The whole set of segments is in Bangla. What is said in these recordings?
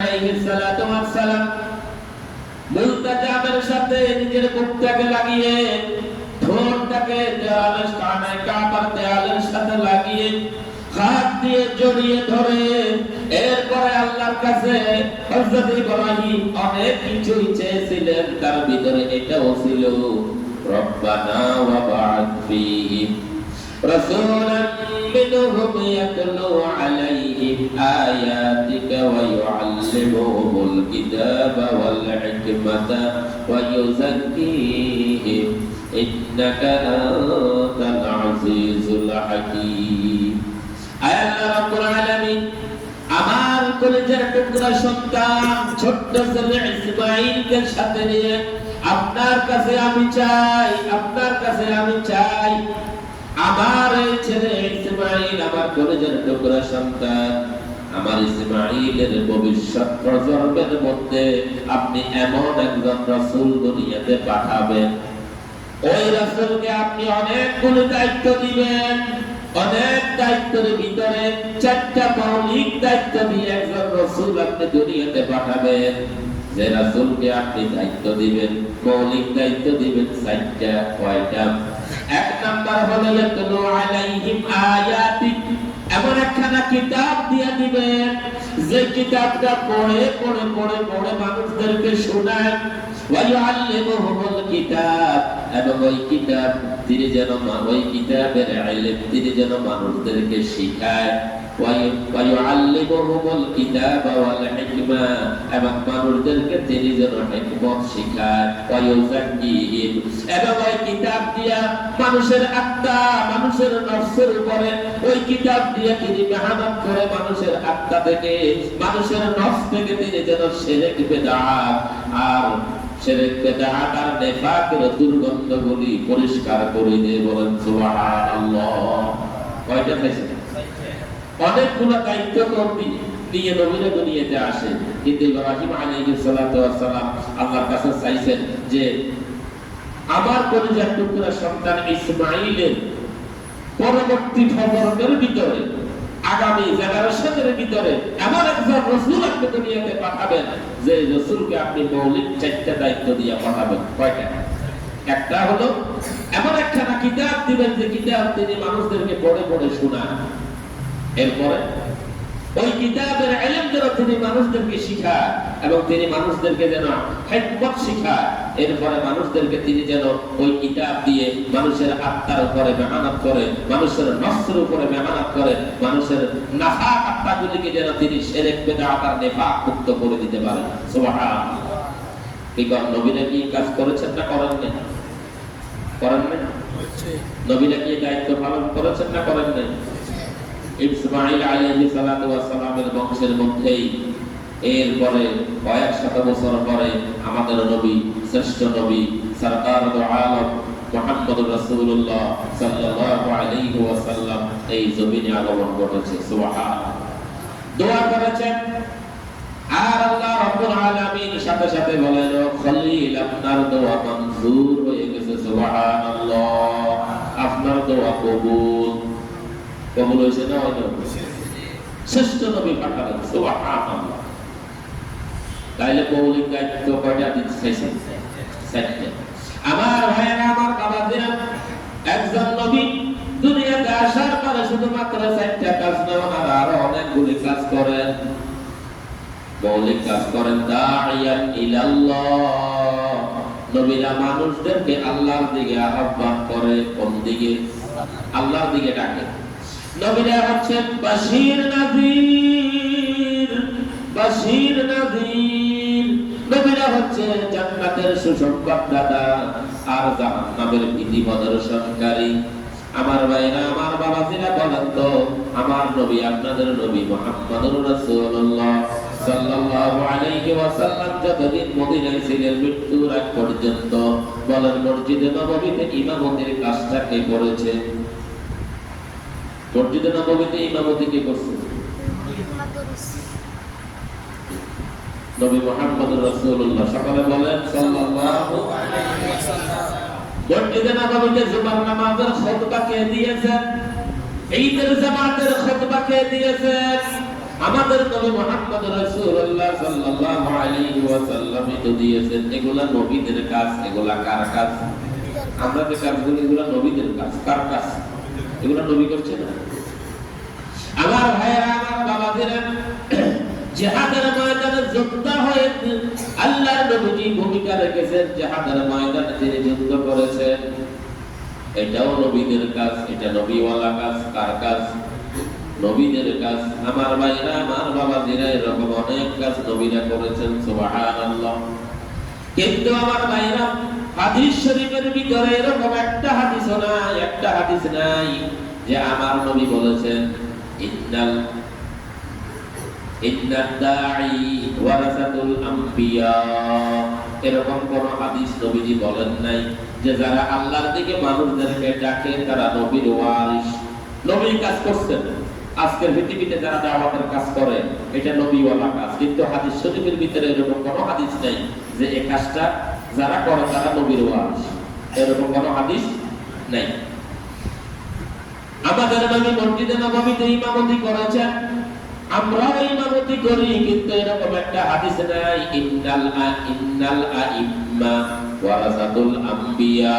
আলাইহিস সালাতু ওয়াস সালাম মুলতাজামের সাথে নিজের বুকটাকে লাগিয়ে ঠোঁটটাকে দেওয়ালের কানে কাবার দেওয়ালের সাথে লাগিয়ে হাত দিয়ে জড়িয়ে ধরে এরপরে আল্লাহর কাছে হযরত ইব্রাহিম অনেক কিছুই চেয়েছিলেন, তার ভিতরে এটাও ছিল রব্বানা ওয়া বা'আথ ফীহিম রাসূলান মিনহুম ইয়াতলু আলাইহিম আয়াতিকা ওয়া ইউআল্লিমুহুমুল কিতাবা ওয়াল হিকমাতা ওয়া ইউযাক্কিহিম ইন্নাকা আনতাল আজিজুল হাকীম। আয় আল্লাহ রাব্বুল আলামিন, আমার কলিজার টুকরা সন্তান ছোট্ট ছেলে ইসমাঈলকে সাথে নিয়ে আপনার কাছে আমি চাই, আপনার কাছে আমি চাই আমার এই ছেলে ইসমাঈল, আমার কলিজার টুকরা সন্তান, আমার ইসমাঈলের ভবিষ্যৎ প্রজন্মের মধ্যে আপনি এমন একজন রাসূল দুনিয়াতে পাঠাবেন, ওই রাসূলকে আপনি অনেকগুলো দায়িত্ব দিবেন। অনেক দায়িত্বের ভিতরে চারটা মৌলিক দায়িত্ব দিয়ে একজন রাসূল আপনি দুনিয়াতে পাঠাবেন। যে রাসূলকে আপনি দায়িত্ব দিবেন, মৌলিক দায়িত্ব দিবেন চারটা। কয়টা? এক নাম্বার হলো ইয়াতলু আলাইহিম আয়াতিক, এমন একখানা কিতাব দিয়ে দিবেন যে কিতাবটা পড়ে পড়ে পড়ে পড়ে মানুষদেরকে শোনায়। ওয়া ইউআল্লিমুহুমুল কিতাব, এবং ওই কিতাব তিনি যেন ওই কিতাবের ইলম তিনি যেন মানুষদেরকে শিখায়। ওয়া ইউআল্লিমুহুমুল কিতাবা ওয়াল হিকমা, এবং মানুষদেরকে তিনি যেন হিকমত শিখায়। ওয়া ইউযাক্কিহিম, এবং ওই কিতাব দিয়া মানুষের আত্মা, মানুষের নফসের উপরে ওই কিতাব দিয়ে তিনি মেহনত করে মানুষের আত্মা থেকে, মানুষের নফস থেকে তিনি যেন শিরক বিদআত আর শিরক বিদআত আর নিফাকের দুর্গন্ধগুলি পরিষ্কার করে দিয়ে বলেন সুবহানাল্লাহ। কয়টা পেয়েছে? অনেকগুলো দায়িত্ব নিয়ে নবীরা দুনিয়াতে আসে, কিন্তু ইব্রাহিম আলাইহিস সালাতু ওয়াস সালাম আল্লাহর কাছে চাইছেন যে আমার কলিজার টুকরা সন্তান ইসমাঈলের পরবর্তী প্রজন্মের ভিতরে, আগামী জেনারেশনের ভিতরে এমন একজন রাসূল আপনি দুনিয়াতে পাঠাবেন, যে রাসূলকে আপনি মৌলিক চারটা দায়িত্ব দিয়ে পাঠাবেন। কয়টা? একটা হলো এমন একখানা কিতাব দিবেন যে কিতাব তিনি মানুষদেরকে পড়ে পড়ে শোনান। এরপরে ওই কিতাবের ইলম যেন তিনি মানুষদেরকে শিখায়, এবং তিনি মানুষদেরকে যেন হিকমত শিখায়। এরপরে মানুষদেরকে তিনি যেন ওই কিতাব দিয়ে মানুষের আত্মার উপরে মেহনত করে, মানুষের নফসের উপরে মেহনত করে, মানুষের নাফাক আত্মাগুলিকে যেন তিনি শিরক বিদআত আর নিফাক মুক্ত করে দিতে পারেন। সুবহানাল্লাহ। এই নবীরা কি কাজ করেছেন না করেন নাই? করেন নাই? নবীরা কি দায়িত্ব পালন করেছেন না করেন নাই? ইসমাঈল আলাইহিস সালাতু ওয়াস সালামের বংশের মধ্যেই এরপরে কয়েক শত বছর পরে আমাদের নবী, শ্রেষ্ঠ নবী, সরকার দু আলম মুহাম্মদুর রাসূলুল্লাহ সাল্লাল্লাহু আলাইহি ওয়াসাল্লাম এই জমিনে আগমন ঘটেছে। সুবহানাল্লাহ। দোয়া করেছেন, আর আল্লাহ রাব্বুল আলামিন সাথে সাথে বলেন, খলিল আপনার দোয়া মঞ্জুর হয়ে গেছে। সুবহানাল্লাহ। আপনার দোয়া কবুল। কবুল হয়েছে না? শ্রেষ্ঠ নবী পাঠালেন। সুবহানাল্লাহ। তাইলে মৌলিক দায়িত্ব কয়টা দিতে চাইছেন? আমার ভাইয়েরা, আমার বাবাজিরা, একজন নবী দুনিয়াতে আসার পরে শুধুমাত্র চারটা কাজ নয়, আরো অনেকগুলি কাজ করেন। মৌলিক কাজ করেন দাইয়ান ইলাল্লাহ, নবীরা মানুষদেরকে আল্লাহর দিকে আহ্বান করে। কোন দিকে? আল্লাহর দিকে ডাকে। নবীরা হচ্ছেন বাশীর নাযীর, বাশীর নাযীর। নবীরা হচ্ছে জান্নাতের সুসংবাদদাতা আর জাহান্নামের ভীতি প্রদর্শনকারী। আমার ভাইরা, আমার বাবাজিরা, বলেন তো আমার নবী, আপনাদের নবী মুহাম্মদুর রাসূলুল্লাহ সাল্লাল্লাহু আলাইহি ওয়াসাল্লাম যতদিন মদিনায় ছিলেন, মৃত্যুর আগ পর্যন্ত, বলেন মসজিদে নববীতে ইমামতির কাজটা কে করেছে? মসজিদে নববীতে ইমামতি কে করছে? নবী মুহাম্মদুর রাসূলুল্লাহ। সকলে বলেন সাল্লাল্লাহু আলাইহি ওয়াসাল্লাম। মসজিদে নববীতে জুমার নামাজের খুতবা কে দিয়েছেন? ঈদের জামাতের খুতবা কে দিয়েছেন? আমাদের নবী মুহাম্মদ রাসূলুল্লাহ সাল্লাল্লাহু আলাইহি ওয়াসাল্লাম তো দিয়েছেন। এগুলা নবীদের কাজ। এগুলা কার কাজ? আমরা যে কাজগুলো, এগুলা নবীদের কাজ। কার কাজ? এগুলা নবী করছে না। আমার ভাইয়েরা, আমার বাবাদেরা, জিহাদের ময়দানে যোদ্ধা হয়ে আল্লাহর নবী ভূমিকা রেখেছেন। জিহাদের ময়দানে তিনি যুদ্ধ করেছেন। এটাও নবীদের কাজ। এটা নবীওয়ালা কাজ। কার কাজ? নবীদের কাজ। আমার ভাইরা, আমার বাবাজিরা, এরকম অনেক কাজ নবীরা করেছেন। সুবহানাল্লাহ। কিন্তু আমার ভাইরা, হাদিস শরীফের ভিতরে এরকম একটা হাদিসও নাই, একটা হাদিস নাই যে আমার নবী বলেছেন ইন্নাদ দাঈ ওয়ারাসাতুল আম্বিয়া। এরকম কোন হাদিস নবীজি বলেন নাই যে যারা আল্লাহর দিকে মানুষদেরকে ডাকে তারা নবীর ওয়ারিস। নবী কাজ করছেন। আজকের পৃথিবীতে যারা দাওয়াতের কাজ করে এটা নবীওয়ালা কাজ। কিন্তু হাদিস শরীফের ভিতরে এরকম কোনো হাদিস নেই যে এই কাজটা যারা করে তারা নবীর ওয়ারিস। এরকম কোনো হাদিস নেই। আমাদের নবী মসজিদে নববীতে ইমামতি করেছেন, আমরাও ইমামতি করি, কিন্তু এরকম একটা হাদিস নাই ইন্নাল আইম্মা ওয়ারাসাতুল আম্বিয়া।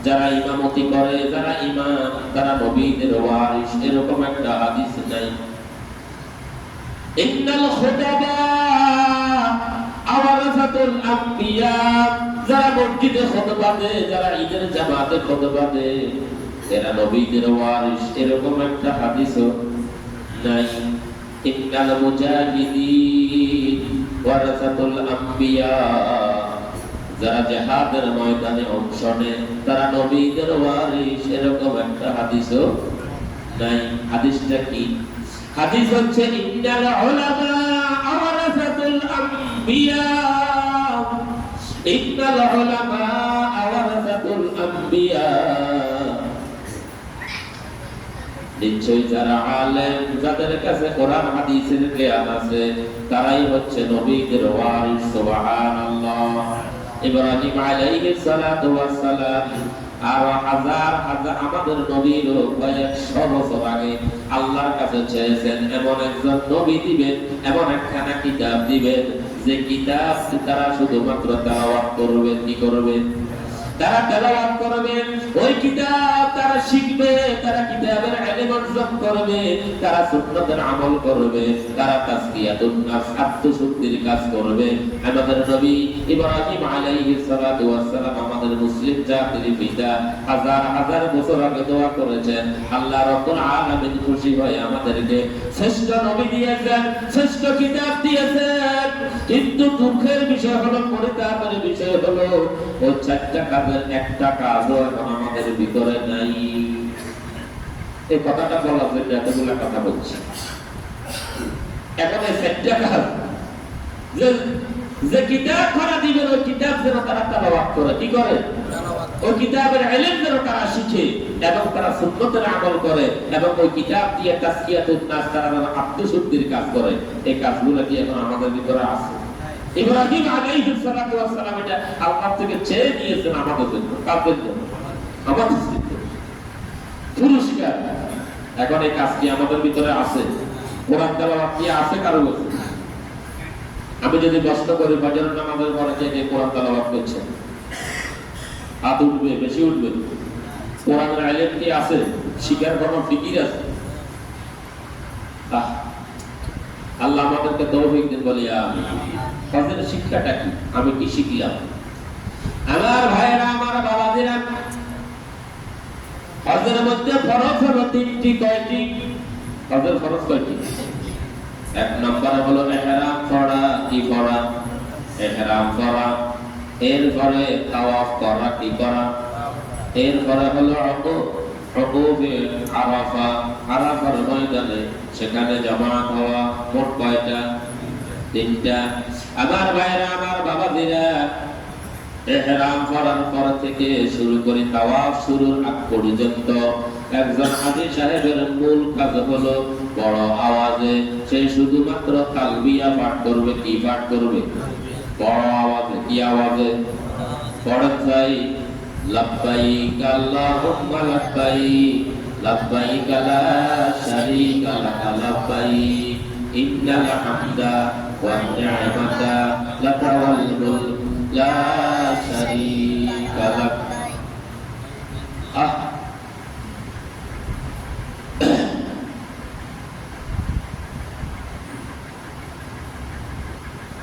যারা ইমামতি করে, যারা ইমাম, তারা নবীদের ওয়ারিস। এরকম একটা হাদিস নাই। ইন্নাল খুতাবা ওয়ারাসাতুল আম্বিয়া। যারা মসজিদে খুতবা দেয়, যারা ঈদের জামাতে খুতবা দেয়, এরা নবীদের ওয়ারিস। এরকম একটা হাদিসও নাই। ইন্নাল মুজাহিদিন ওয়ারাসাতুল আম্বিয়া। যারা জিহাদের ময়দানে অংশ নেয় তারা নবীদের ওয়ারিস। এরকম একটা হাদিসও নাই। হাদিসটা কি? হাদিস হচ্ছে ইন্নাল উলামা ওয়ারাসাতুল আম্বিয়া। ইন্নাল উলামা ওয়ারাসাতুল আম্বিয়া। নিশ্চয়ই যারা আলেম, যাদের কাছে কোরআন হাদিসের জ্ঞান আছে, তারাই হচ্ছে নবীদের ওয়ারিস। সুবহানাল্লাহ। ইব্রাহিম আলাইহিস সালাতু ওয়াস সালাম আর হাজার হাজার আমাদের নবীর কয়েকশো বছর আগে আল্লাহর কাছে চেয়েছেন এমন একজন নবী দিবেন, এমন একখানা কিতাব দিবেন যে কিতাব তারা শুধুমাত্র তেলাওয়াত করবেন। কি করবেন? তারা তেলাওয়াত করবেন। ওই কিতাব তারা শিখবে, তারা কিতাবের ইলম অর্জন করবে, তারা সুন্নাতের আমল করবে, তারা তাসকিয়াতুন নাফস আত্মশুদ্ধির কাজ করবে। আমাদের নবী ইব্রাহিম আলাইহিস সালাতু ওয়াস সালাম আমাদের মুসলিম জাতির পিতা, হাজার হাজার বছর আগে দোয়া করেছেন, আল্লাহ রাব্বুল আলামিন খুশি হয়ে আমাদেরকে শ্রেষ্ঠ নবী দিয়েছেন, শ্রেষ্ঠ কিতাব দিয়েছেন। কিন্তু দুঃখের বিষয় হলো, পরিতাপের বিষয় হলো, ওই চারটা কাজের একটা কাজও এখন আমাদের ভিতরে নাই। এই কথাটা বলার জন্য এতগুলা কথা বলছি। এখন এই চারটা কাজ যে কিতাব খরা দিবেন, ওই কিতাব যেন তারা তেলাওয়াত করে। কি করে? ওই কিতাবের ইলম যেন তারা শিখে এবং তারা সুন্নতের আমল করে এবং ওই কিতাব দিয়ে তাসকিয়াতুন নাস, তারা আত্মশুদ্ধির কাজ করে। এই কাজগুলো কি এখন আমাদের ভিতরে আছে? ইব্রাহিম আলাইহিস সালাতু ওয়াস সালাম এটা আল্লাহ থেকে চেয়ে নিয়েছেন আমাদের জন্য। কাদের জন্য? আমাদের জন্য পুরস্কার। এখন এই কাজ কি আমাদের ভিতরে আছে? কোরআন তেলাওয়াত কি আছে কারো কাছে? আমি যদি প্রশ্ন করি ফজরের নামাজের পরে যে কোরআন তেলাওয়াত করছে, হাত উঠবে? বেশি উঠবে? কোরআনের ইলম কি আছে? শিখার কোনো ফিকির আছে? আল্লাহ আমাদেরকে তৌফিক দিন বলি আমিন। ফজরের শিক্ষাটা কি? আমি কি শিখলাম? আমার ভাইরা, আমার বাবাজিরা, ফজরের মধ্যে ফরজ হলো তিনটি। কয়টি? ফজর ফরজ কয়টি? এক নম্বরে হলো ইহরাম পড়া। কি পড়া? ইহরাম পড়া। এরপরে তাওয়াফ করা। কি করা? এরপরে হলো উকুফে আরাফা। আরাফার ময়দানে সেখানে জামাত হওয়া। মোট কয়টা? তিনটা। আমার ভাইরা, আমার বাবাজিরা, ইহরাম করার পর থেকে শুরু করে তাওয়াফ শুরুর আগ পর্যন্ত একজন হাজী সাহেবের মূল কাজ হলো বড় আওয়াজে সে শুধুমাত্র তালবিয়া পাঠ করবে। কি পাঠ করবে? বড় আওয়াজে। কি আওয়াজে? পড়েন ভাই, লাব্বাইক আল্লাহুম্মা লাব্বাইক, লাব্বাইক লা শারীকা লাক লাব্বাইক, ইন্নাল হামদা ওয়ান নি'মাতা লাকা ওয়াল মুলক লা শারীকা লাক।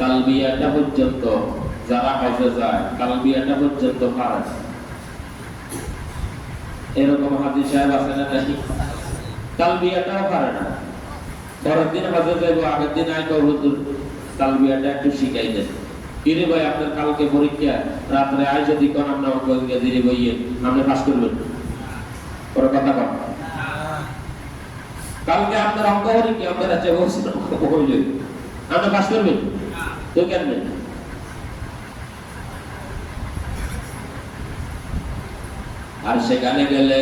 কালবিয়াটা পর্যন্ত যারা হজে যায় কালবিয়াটা পর্যন্ত পারে। এরকম হাজি সাহেব আছে না নাকি? কালবিয়াটাও পারে না। পরের দিন হজে যাইব, আগের দিন আইব হুজুর কালবিয়াটা একটু শিখাই দেন। কিরে ভাই আপনার কালকে পরীক্ষা, রাত্রে আই যদি কোন আমরা অঙ্ক ইংরেজি বইয়ে আপনি পাস করবেন, পরে কথা কন। কালকে আপনার অঙ্ক পরীক্ষা আপনার আছে বলছেন আপনি পাস করবেন তো কেন? আর সেখানে গেলে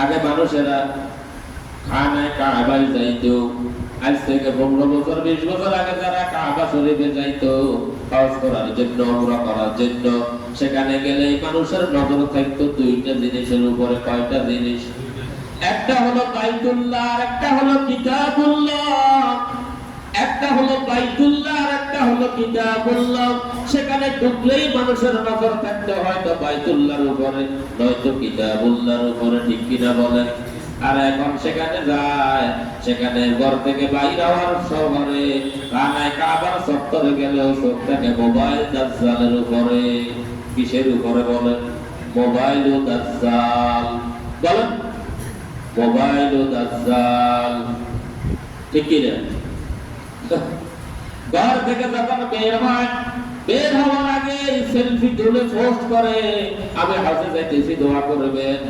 আগে মানুষেরা খানায় কাবায় যাইতো। আজ থেকে 15 বছর 20 বছর আগে যারা কাবা শরীফে যাইতো হজ করার জন্য, উমরা করার জন্য, সেখানে গেলে মানুষের নজর থাকতো দুইটা জিনিসের উপরে। কয়টা জিনিস? একটা হলো বাইতুল্লাহ আর একটা হলো কিতাবুল্লাহ। একটা হলো বাইতুল্লাহ আর একটা হলো কিতাবুল্লাহ। সেখানে ঢুকলেই মানুষের নজর থাকতে হয়তো বাইতুল্লাহর উপরে নয়তো কিতাবুল্লাহর উপরে, ঠিক কিনা বলেন? আর এখন সেখানে যায়, সেখানে ঘর থেকে বাইরে হওয়ার শহরে কানায় কাবার চত্বরে গেলেও চোখ থাকে মোবাইল দাজ্জালের উপরে। কিসের উপরে বলেন? মোবাইল ও দাজ্জাল। বলেন মোবাইল ও দাজ্জাল, ঠিক কিনা? ঘর থেকে যখন বের হয়, বের হওয়ার আগে সেলফি তুলে পোস্ট করে, আমি হজে যাইতেছি দোয়া করবেন।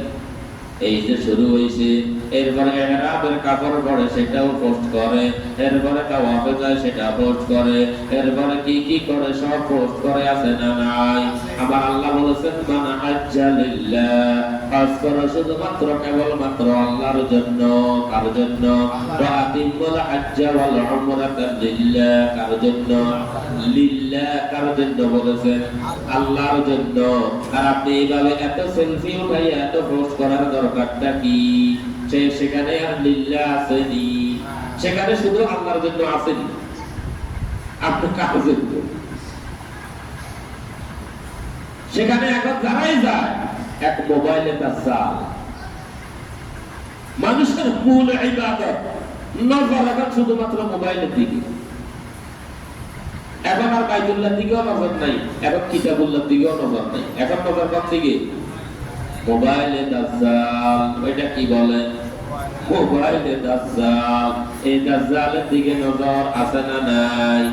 এই যে শুরু হয়েছে, এরপরে ইহরামের কাপড় পরে সেটাও পোস্ট করে, এরপরে তাওয়াফে যায় সেটা পোস্ট করে, এরপরে কি কি করে সব পোস্ট করে, আছে না নাই? আমার আল্লাহ বলেছেন মান হাজ্জা লিল্লাহ, হজ করো শুধুমাত্র কেবলমাত্র আল্লাহর জন্য। কার জন্য? ওয়া আতিমুল হাজ্জা ওয়াল উমরাতা লিল্লাহ। কার জন্য? লিল্লাহ। কার জন্য বলেছেন? আল্লাহর জন্য। আর আপনি এইভাবে এত সেলফি উঠাই এত পোস্ট করার দরকারটা কি? সেখানে আর লিল্লাহ আসেনি, সেখানে শুধু আল্লাহর জন্য আসেনি। আপনি কার জন্য? সেখানে এখন যারাই যায় এক মোবাইলে দাজ্জাল। মানুষের মূল ইবাদত নজর এখন শুধুমাত্র মোবাইলের দিকে। এখন আর বাইতুল্লাহর দিকেও নজর নাই, এখন কিতাবুল্লাহর দিকেও নজর নাই। এখন নজর কোন দিকে? মোবাইলে দাজ্জাল। ওইটা কি বলে? মোবাইলে দাজ্জাল। এই দাজ্জালের দিকে নজর আছে না নাই?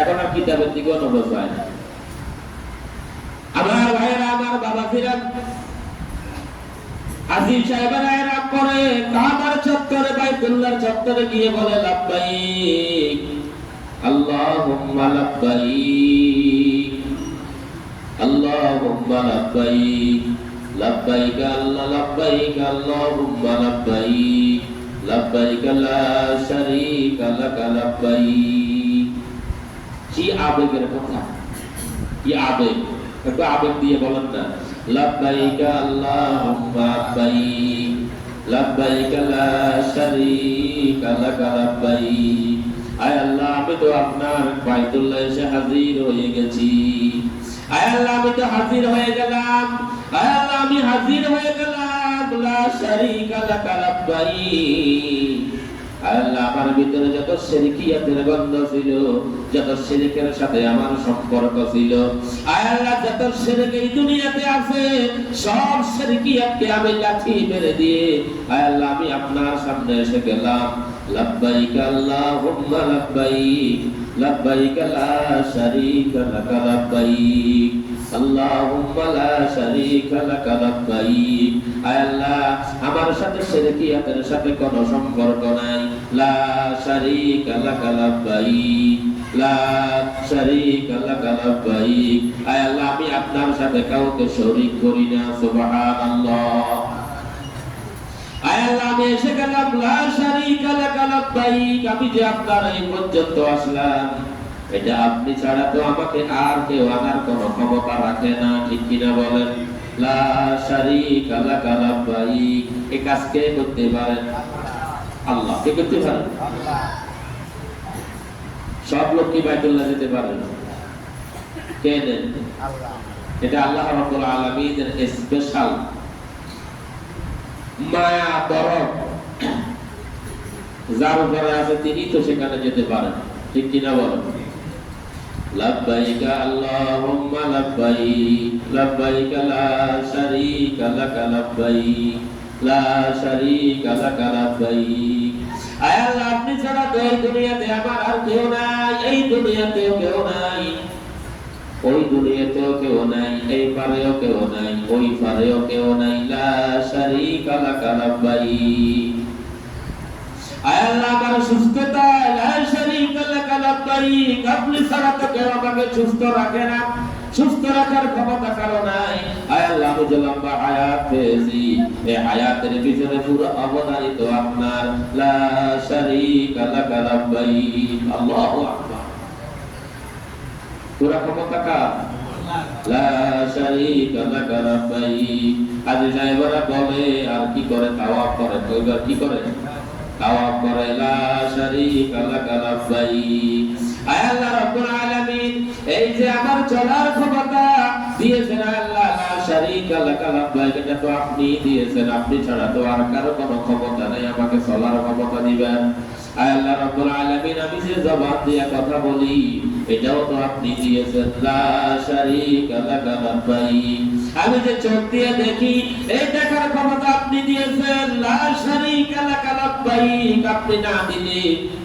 এখন আর কিতাবের দিকেও নজর যায় না। আমার ভাইয়েরা, আমার বাবা ফিরান হাজী সাহেবেরা এরা করে কাবার চত্বরে বাইতুল্লাহর চত্বরে গিয়ে বলে লাব্বাইক আল্লাহুম্মা লাব্বাইক, আল্লাহুম্মা লাব্বাইক, লাব্বাইক আল্লাহ লাব্বাইক, আল্লাহুম্মা লাব্বাইক, লাব্বাইক লা শারীকা লাক লাব্বাইক। কি আবেগের কথা, কি আবেগ! একটু আবেগ দিয়ে বলেন না, লাব্বাইক আল্লাহুম্মা লাব্বাইক, লাব্বাইক লা শারীকা লাক লাব্বাইক। আয় আল্লাহ, আমি তো আপনার বাইতুল্লাহ এসে হাজির হয়ে গেছি। আয় আল্লাহ, আমি তো হাজির হয়ে গেলাম। আয় আল্লাহ, আমি হাজির হয়ে গেলাম। লা শারীকা লাক লাব্বাইক। আল্লাহ, আমার ভিতরে যত শিরকিয়াতের গন্ধ ছিল, যত শিরকের সাথে আমার সম্পর্ক ছিল, আয় আল্লাহ যত শিরক এই দুনিয়াতে আছে সব শিরকিয়াতকে আমি লাঠি মেরে দিয়ে আয় আল্লাহ আমি আপনার সামনে এসে গেলাম। লাব্বাইক আল্লাহুম্মা লাব্বাইক, লাব্বাইক লা শারীকা লাক লাব্বাইক, আল্লাহুম্মা লা শারীকা লাক লাব্বাইক। আয় আল্লাহ, আমার সাথে শিরকিয়াতের সাথে কোনো সম্পর্ক নাই। লা শারীকা লাক লাব্বাইক, লা শারীকা লাক লাব্বাইক। আয় আল্লাহ, আমি আপনার সাথে কাউকে শরীক করি না। সুবহানাল্লাহ। আয় আল্লাহ, আমি এসে গেলাম। লা শারীকা লাক লাব্বাইক। আমি যে আপনার এই পর্যন্ত আসলাম, এটা আপনি ছাড়া তো আমাকে আর কেউ আনার কোনো ক্ষমতা রাখে না, ঠিক কিনা বলেন? লা শারীকা লাক লাব্বাইক। এই কাজ কে করতে পারেন? আল্লাহ। কে করতে পারেন? আল্লাহ। সব লোক কি বাইতুল্লাহ যেতে পারে? কে দেন? এটা আল্লাহ রাব্বুল আলামিনের স্পেশাল মায়া দরদ যার উপরে আছে তিনি তো সেখানে যেতে পারেন, ঠিক কিনা বলেন? লাব্বাইকা আল্লাহুম্মা লাব্বাইক লাব্বাইকা লা শারীকা লাকা লাব্বাইক লা শারীকা লাকা লাব্বাইক। আয় আল্লাহ, আপনি ছাড়া তো এই দুনিয়াতে আমার আর কেউ নাই, এই দুনিয়াতেও কেউ নাই, ওই দুনিয়াতেও কেউ নাই, এই পারেও কেউ নাই, ওই পারেও কেউ নাই, লা শারীকা লাকা লাব্বাইক। আয় আল্লাহ, আমার সুস্থতা লা শারীকা লাকা লাব্বাইক, আপনি ছাড়া তো কেউ আমাকে সুস্থ রাখে না, সুস্থ রাখার ক্ষমতা কারো নাই। আয় আল্লাহ, আমি যে লম্বা হায়াত পেয়েছি, এই হায়াতের পিছনে পুরো অবদানিত আপনার, লা শারীকা লাকা লাব্বাইক। আল্লাহু আকবার। পুরো ক্ষমতা কার? লা শারীকা লাকা লাব্বাইক। আজি সাহেবরা বলে আর কি করে? তাওয়াফ করে। কয়বার কি করে? তাওয়াফ করে। লা শারীকা লাকা লাব্বাইক। আয় আল্লাহ রাব্বুল আলামিন, এই যে আমার চলার ক্ষমতা দিয়েছেন আল্লাহ, লা শারীকা লাকা লাব্বাইক, এটা তো আপনি দিয়েছেন, আপনি ছাড়া তো আর কারো কোনো ক্ষমতা নেই আমাকে চলার ক্ষমতা দিবেন। আয় আল্লাহ রাব্বুল আলামিন, আমি যে জবান দিয়ে কথা বলি এটাও তো আপনি দিয়েছেন, লা শারীকা লাকা লাব্বাইক। আমি যে চোখ দিয়ে দেখি এই দেখার ক্ষমতা আপনি দিয়েছেন, লা শারীকা লাকা লাব্বাইক। আপনি না দিলে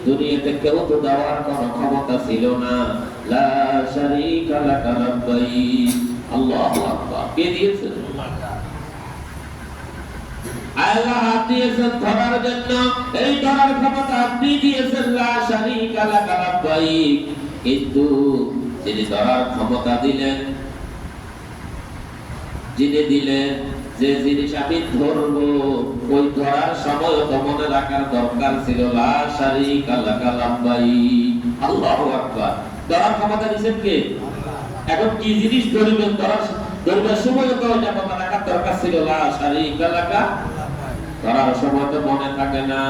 দুনিয়াতে কেউ তো দেওয়ার কোনো ক্ষমতা ছিল না, লা শারীকা লাকা লাব্বাইক। আল্লাহু আকবার। কে দিয়েছেন? আল্লাহ হাত দিয়েছেন ধরার জন্য, এই ধরার ক্ষমতা আপনি দিয়েছেন, লা শারীকা লাকা লাব্বাইক। কিন্তু যিনি ধরার ক্ষমতা দিলেন, যিনি দিলেন যে জিনিস আমি ধরবো, ওই ধরার সময় তো মনে রাখার দরকার ছিল, লা শারীকা লাকা লাব্বাইক। আল্লাহু আকবার। ধরার ক্ষমতা দিয়েছেন কে? এখন কি জিনিস ধরবেন, ধরবার সময় তো ওইটা মনে রাখার দরকার ছিল, লা শারীকা লাকা। ধরার সময় তো মনে থাকে না,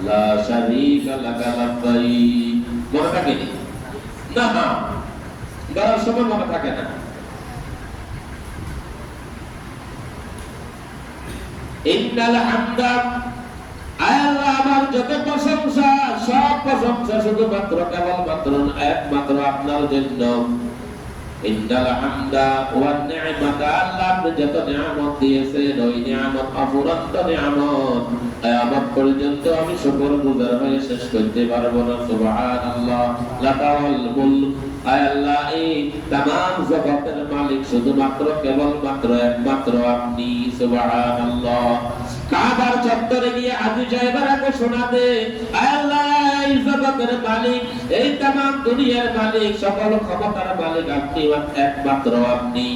লা শারীকা লাকা লাব্বাইক। মনে থাকে না? না, ধরার সময় মনে থাকে না। ইন্নাল হামদা, আল্লাহ আমার যত প্রশংসা, সব প্রশংসা শুধুমাত্র কেবলমাত্র একমাত্র আপনার জন্য। ইন্নাল হামদা ওয়ান নি'মাতা, আল্লাহ আপনি যত নিয়ামত দিয়েছেন ওই নিয়ামত অফুরন্ত নিয়ামত, কিয়ামত পর্যন্ত আমি শুকরগুজার হয়ে শেষ করতে পারবো না। সুবহানাল্লাহ। লাকাল মুলক, আয় আল্লাহ এই तमाम জগতের মালিক শুধুমাত্র কেবলমাত্র একমাত্র আপনি। সুবহানাল্লাহ। কাবার চত্বরে গিয়ে আজি সাহেবরাকে শোনাতে, আয় আল্লাহ এই জগতের মালিক, এই तमाम দুনিয়ার মালিক, সকল ক্ষমতার মালিক আপনি, একমাত্র আপনি।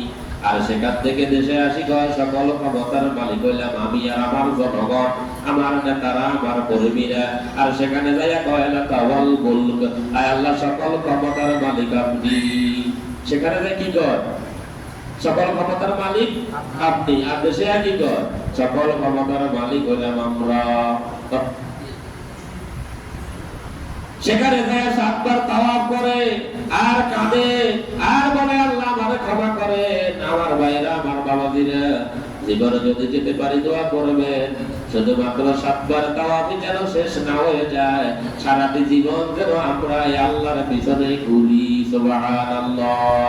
আর সেখান থেকে দেশে আসি কয় সকল ক্ষমতার মালিক হইলাম আমি আর আমার জনগণ, আমার নেতারা, আমার কর্মীরা। আর সেখানে যাইয়া কয় লাকাল মুলক, আয় আল্লাহ সকল ক্ষমতার মালিক আপনি। সেখানে যাই কি কয়? সকল ক্ষমতার মালিক আপনি। আর দেশে কি কয়? সকল ক্ষমতার মালিক হইলাম আমরা। সেখানে যায় সাতবার তাওয়াফ করে আর কাঁদে আর বলে আল্লাহ আমারে ক্ষমা করেন। আমার ভাইরা, আমার বাবাজিরা, জীবনে যদি যেতে পারি দোয়া করবেন, শুধুমাত্র সাতবার তাওয়াফই যেন শেষ না হয়ে যায়, সারাটি জীবন যেন আমরা আল্লাহর পিছনে ঘুরি। সুবহানাল্লাহ।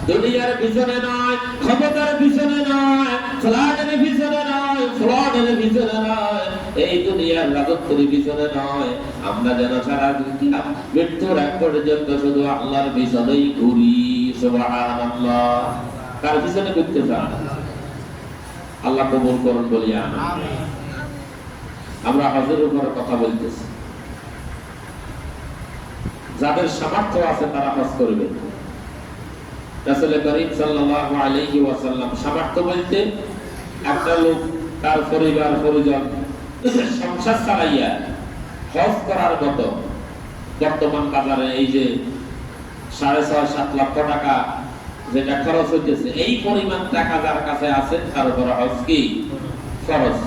দুনিয়ার পিছনে নয়, ক্ষমতার পিছনে নয়, ফ্ল্যাটের পিছনে নয়, ফ্লডের পিছনে নয়, এই দুনিয়ার রাজত্বের পিছনে নয়, আমরা যেন সারা মৃত্যুর আগ পর্যন্ত শুধু আল্লাহর পিছনেই ঘুরি। সুবহানাল্লাহ। কার পিছনে ঘুরতে চান? আল্লাহ কবুল করুন বলি আমিন। আমরা হজের উপরে কথা বলতেছি, যাদের সামর্থ্য আছে তারা হজ করবে। রাসূল করিম সাল্লাল্লাহু আলাইহি ওয়াসাল্লাম সামর্থ্য বলতে একটা লোক তার পরিবার পরিজন সংসার চালাইয়া হজ করার মতো বর্তমান বাজারে এই যে 6.5-7 লক্ষ টাকা যেটা খরচ হইতেছে, এই পরিমাণ টাকা যার কাছে আছে তার উপর হজ কি খরচ।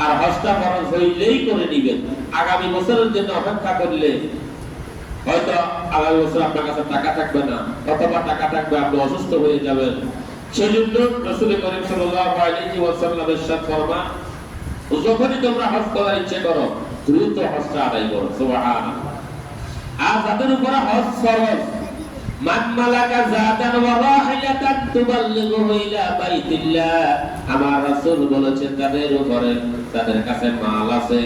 আর হজটা খরচ হইলেই করে নিবেন, আগামী বছরের জন্য অপেক্ষা করলে হয়তো আগামী বছর আপনার কাছে টাকা থাকবে না, অথবা টাকা থাকবে আপনি অসুস্থ হয়ে যাবেন। সেজন্য রাসূল করিম সাল্লাল্লাহু আলাইহি ওয়াসাল্লাম ইরশাদ ফরমান, যখনই তোমরা হজ করার ইচ্ছে করো দ্রুত হজটা আদায় করো। সুবহানাল্লাহ। আর যাদের উপর হজ ফরজ, মান মালাকা যাতান ওয়া রাহিলাতান তুবাল্লিগুহু ইলা বাইতিল্লাহ, আমার রাসূল বলেছেন তাদের উপরে, তাদের কাছে মাল আছে,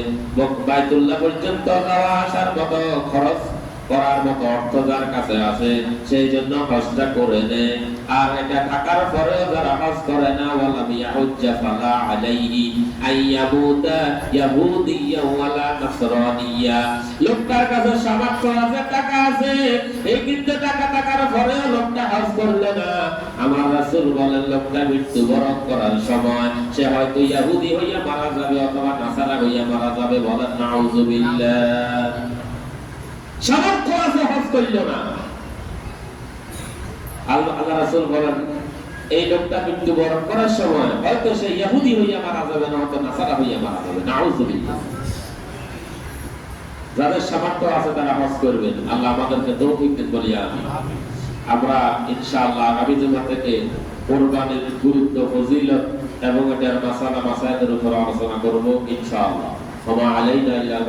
বাইতুল্লাহ পর্যন্ত যাওয়া আসার মতো খরচ করার মতো অর্থ যার কাছে আছে, সেই জন্য হজটা করে নেয়। আর এটা থাকার পরেও যারা হজ করে না, ওয়ালা বিয়াহুজ্জা ফালা আলাইহি আইয়ামুতা ইয়াহুদিয়্যা ওয়ালা নাসরানিয়্যা, লোকটার কাছে সামর্থ্য আছে, টাকা আছে, এই কিন্তু টাকা থাকার পরেও লোকটা হজ করলো না, আমার রাসূল বলেন লোকটা মৃত্যুবরণ করার সময় সে হয়তো ইহুদি হইয়া মারা যাবে অথবা নাসারা হইয়া মারা যাবে। বলেন নাউযুবিল্লাহ। সামর্থ্য আছে, হজ করিল না, আল্লাহ রাসূল বলেন এই লোকটা মৃত্যুবরণ করার সময় হয়তো সে ইহুদি হইয়া মারা যাবে না, হয়তো নাসারা হইয়া মারা যাবে। নাউযুবিল্লাহ। যাদের সামর্থ্য আছে তারা হজ করবেন। আল্লাহ আমাদেরকে তৌফিক দিন বলি আমিন। আমরা ইনশাআল্লাহ আগামী জুমা থেকে কুরবানির গুরুত্ব, ফজিলত এবং এটার মাসালা মাসায়েলের উপর আলোচনা করব ইনশাআল্লাহ। ওয়া মা আলাইনা ইল্লা